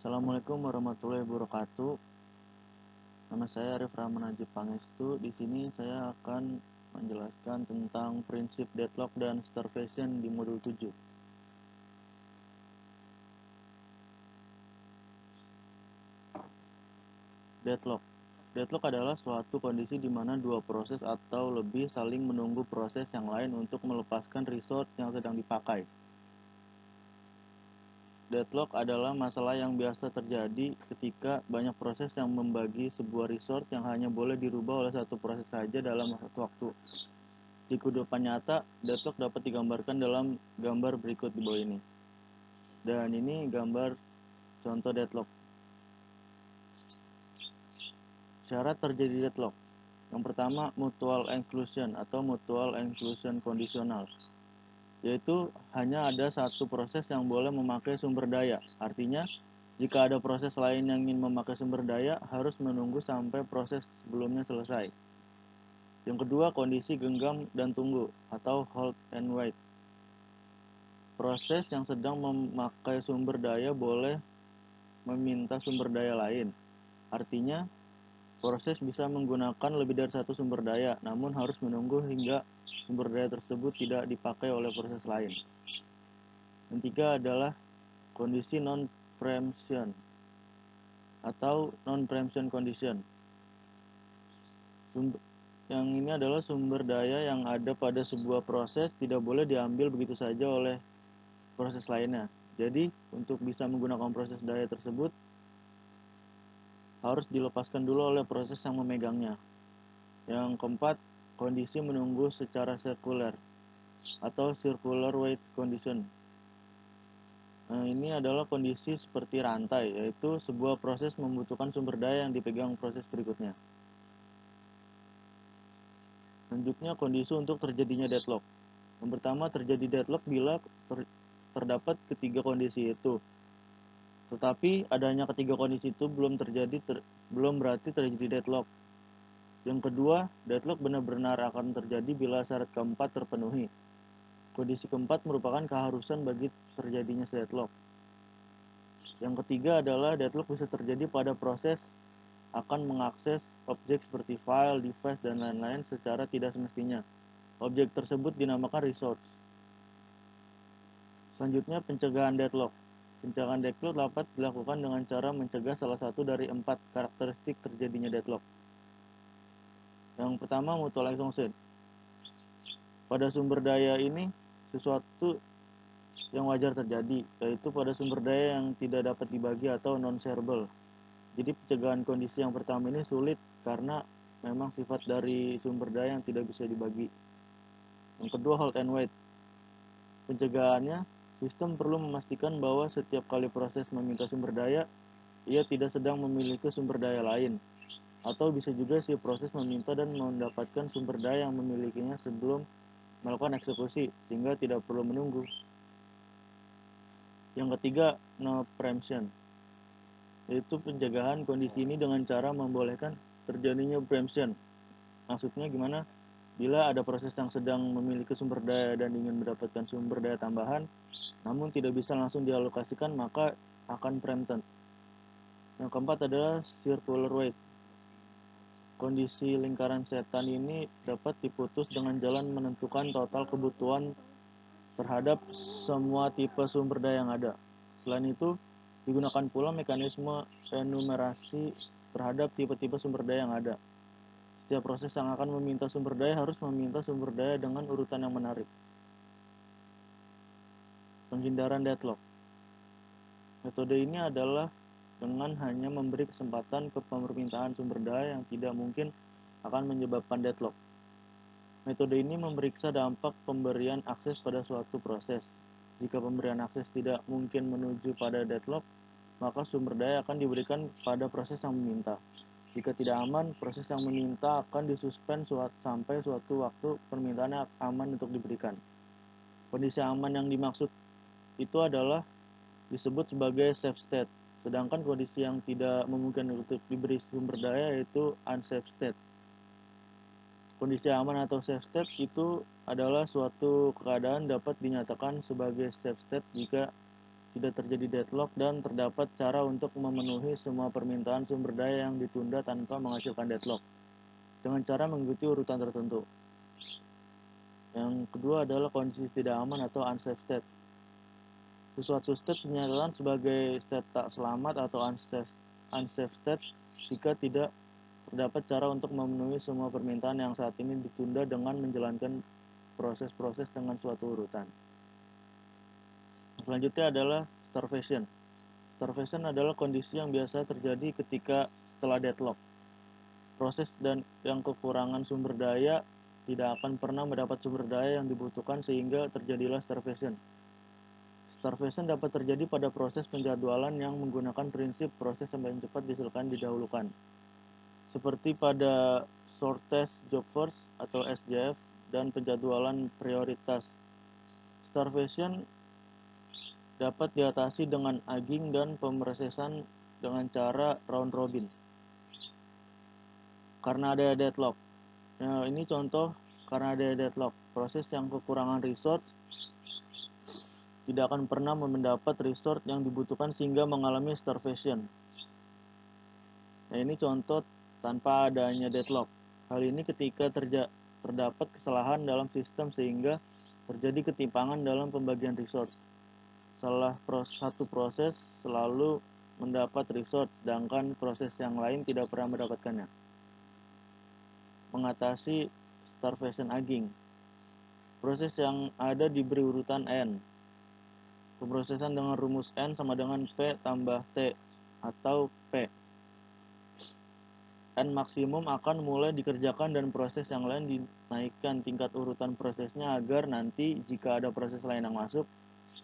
Assalamualaikum warahmatullahi wabarakatuh. Nama saya Arif Rahman Najib Pangestu. Di sini saya akan menjelaskan tentang prinsip deadlock dan starvation di modul 7. Deadlock. Deadlock adalah suatu kondisi di mana dua proses atau lebih saling menunggu proses yang lain untuk melepaskan resource yang sedang dipakai. Deadlock adalah masalah yang biasa terjadi ketika banyak proses yang membagi sebuah resource yang hanya boleh dirubah oleh satu proses saja dalam satu waktu. Di kehidupan nyata, deadlock dapat digambarkan dalam gambar berikut di bawah ini. Dan ini gambar contoh deadlock. Syarat terjadi deadlock. Yang pertama, mutual exclusion atau mutual exclusion kondisional, yaitu hanya ada satu proses yang boleh memakai sumber daya. Artinya, jika ada proses lain yang ingin memakai sumber daya, harus menunggu sampai proses sebelumnya selesai. Yang kedua, kondisi genggam dan tunggu atau hold and wait. Proses yang sedang memakai sumber daya boleh meminta sumber daya lain. Artinya, proses bisa menggunakan lebih dari satu sumber daya, namun harus menunggu hingga sumber daya tersebut tidak dipakai oleh proses lain. Yang tiga adalah kondisi non-preemption atau non-preemption condition. Yang ini adalah sumber daya yang ada pada sebuah proses tidak boleh diambil begitu saja oleh proses lainnya. Jadi, untuk bisa menggunakan proses daya tersebut, harus dilepaskan dulu oleh proses yang memegangnya. Yang keempat, kondisi menunggu secara sirkuler atau circular wait condition. Nah, ini adalah kondisi seperti rantai, yaitu sebuah proses membutuhkan sumber daya yang dipegang proses berikutnya. Selanjutnya, kondisi untuk terjadinya deadlock. Yang pertama, terjadi deadlock bila terdapat ketiga kondisi itu. Tetapi adanya ketiga kondisi itu belum berarti terjadi deadlock. Yang kedua, deadlock benar-benar akan terjadi bila syarat keempat terpenuhi. Kondisi keempat merupakan keharusan bagi terjadinya deadlock. Yang ketiga adalah deadlock bisa terjadi pada proses akan mengakses objek seperti file, device, dan lain-lain secara tidak semestinya. Objek tersebut dinamakan resource. Selanjutnya, pencegahan deadlock. Pencegahan deadlock dapat dilakukan dengan cara mencegah salah satu dari 4 karakteristik terjadinya deadlock. Yang pertama, mutual exclusion. Pada sumber daya ini, sesuatu yang wajar terjadi, yaitu pada sumber daya yang tidak dapat dibagi atau non-shareable. Jadi pencegahan kondisi yang pertama ini sulit karena memang sifat dari sumber daya yang tidak bisa dibagi. Yang kedua, hold and wait. Pencegahannya, sistem perlu memastikan bahwa setiap kali proses meminta sumber daya, ia tidak sedang memiliki sumber daya lain. Atau bisa juga si proses meminta dan mendapatkan sumber daya yang memilikinya sebelum melakukan eksekusi, sehingga tidak perlu menunggu. Yang ketiga, no preemption, yaitu pencegahan kondisi ini dengan cara membolehkan terjadinya preemption. Maksudnya gimana? Bila ada proses yang sedang memiliki sumber daya dan ingin mendapatkan sumber daya tambahan, namun tidak bisa langsung dialokasikan, maka akan preempted. Yang keempat adalah circular wait. Kondisi lingkaran setan ini dapat diputus dengan jalan menentukan total kebutuhan terhadap semua tipe sumber daya yang ada. Selain itu, digunakan pula mekanisme enumerasi terhadap tipe-tipe sumber daya yang ada. Setiap proses yang akan meminta sumber daya harus meminta sumber daya dengan urutan yang menarik. Penghindaran deadlock. Metode ini adalah dengan hanya memberi kesempatan ke permintaan sumber daya yang tidak mungkin akan menyebabkan deadlock. Metode ini memeriksa dampak pemberian akses pada suatu proses. Jika pemberian akses tidak mungkin menuju pada deadlock, maka sumber daya akan diberikan pada proses yang meminta. Jika tidak aman, proses yang meminta akan disuspend sampai suatu waktu permintaannya aman untuk diberikan. Kondisi aman yang dimaksud itu adalah disebut sebagai safe state, sedangkan kondisi yang tidak memungkinkan untuk diberi sumber daya yaitu unsafe state. Kondisi aman atau safe state itu adalah suatu keadaan dapat dinyatakan sebagai safe state jika tidak terjadi deadlock, dan terdapat cara untuk memenuhi semua permintaan sumber daya yang ditunda tanpa menghasilkan deadlock dengan cara mengikuti urutan tertentu. Yang kedua adalah kondisi tidak aman atau unsafe state. Suatu state dinyatakan sebagai state tak selamat atau unsafe state jika tidak terdapat cara untuk memenuhi semua permintaan yang saat ini ditunda dengan menjalankan proses-proses dengan suatu urutan. Selanjutnya adalah starvation. Starvation adalah kondisi yang biasa terjadi ketika setelah deadlock. Proses dan yang kekurangan sumber daya tidak akan pernah mendapat sumber daya yang dibutuhkan sehingga terjadilah starvation. Starvation dapat terjadi pada proses penjadwalan yang menggunakan prinsip proses yang cepat diselesaikan didahulukan. Seperti pada shortest job first atau SJF dan penjadwalan prioritas. Starvation dapat diatasi dengan aging dan pemrosesan dengan cara round robin. Karena ada deadlock. Nah, ini contoh karena ada deadlock. Proses yang kekurangan resource tidak akan pernah mendapat resource yang dibutuhkan sehingga mengalami starvation. Nah, ini contoh tanpa adanya deadlock. Hal ini ketika terdapat kesalahan dalam sistem sehingga terjadi ketimpangan dalam pembagian resource. Satu proses selalu mendapat resource, sedangkan proses yang lain tidak pernah mendapatkannya. Mengatasi starvation aging. Proses yang ada diberi urutan N. Pemrosesan dengan rumus N sama dengan P tambah T atau P. N maksimum akan mulai dikerjakan dan proses yang lain dinaikkan tingkat urutan prosesnya agar nanti jika ada proses lain yang masuk,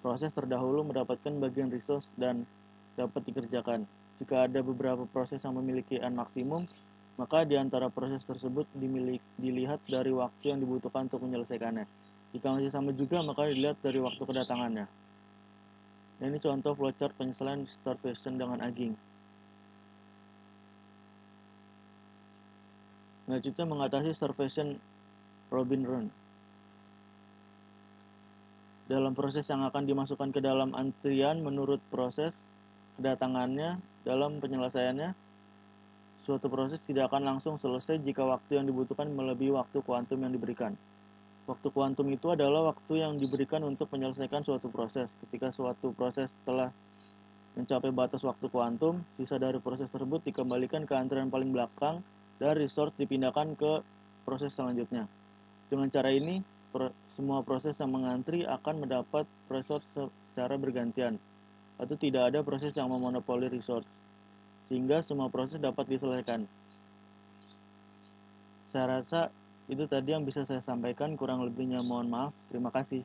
proses terdahulu mendapatkan bagian resource dan dapat dikerjakan. Jika ada beberapa proses yang memiliki N maksimum, maka di antara proses tersebut dilihat dari waktu yang dibutuhkan untuk menyelesaikannya. Jika masih sama juga, maka dilihat dari waktu kedatangannya. Nah, ini contoh flowchart penyelesaian starvation dengan aging. Selanjutnya mengatasi starvation robin run. Dalam proses yang akan dimasukkan ke dalam antrian menurut proses kedatangannya dalam penyelesaiannya, suatu proses tidak akan langsung selesai jika waktu yang dibutuhkan melebihi waktu kuantum yang diberikan. Waktu kuantum itu adalah waktu yang diberikan untuk menyelesaikan suatu proses. Ketika suatu proses telah mencapai batas waktu kuantum, sisa dari proses tersebut dikembalikan ke antrian paling belakang dan resource dipindahkan ke proses selanjutnya. Dengan cara ini, semua proses yang mengantri akan mendapat resource secara bergantian, atau tidak ada proses yang memonopoli resource, sehingga semua proses dapat diselesaikan. Saya rasa itu tadi yang bisa saya sampaikan, kurang lebihnya mohon maaf. Terima kasih.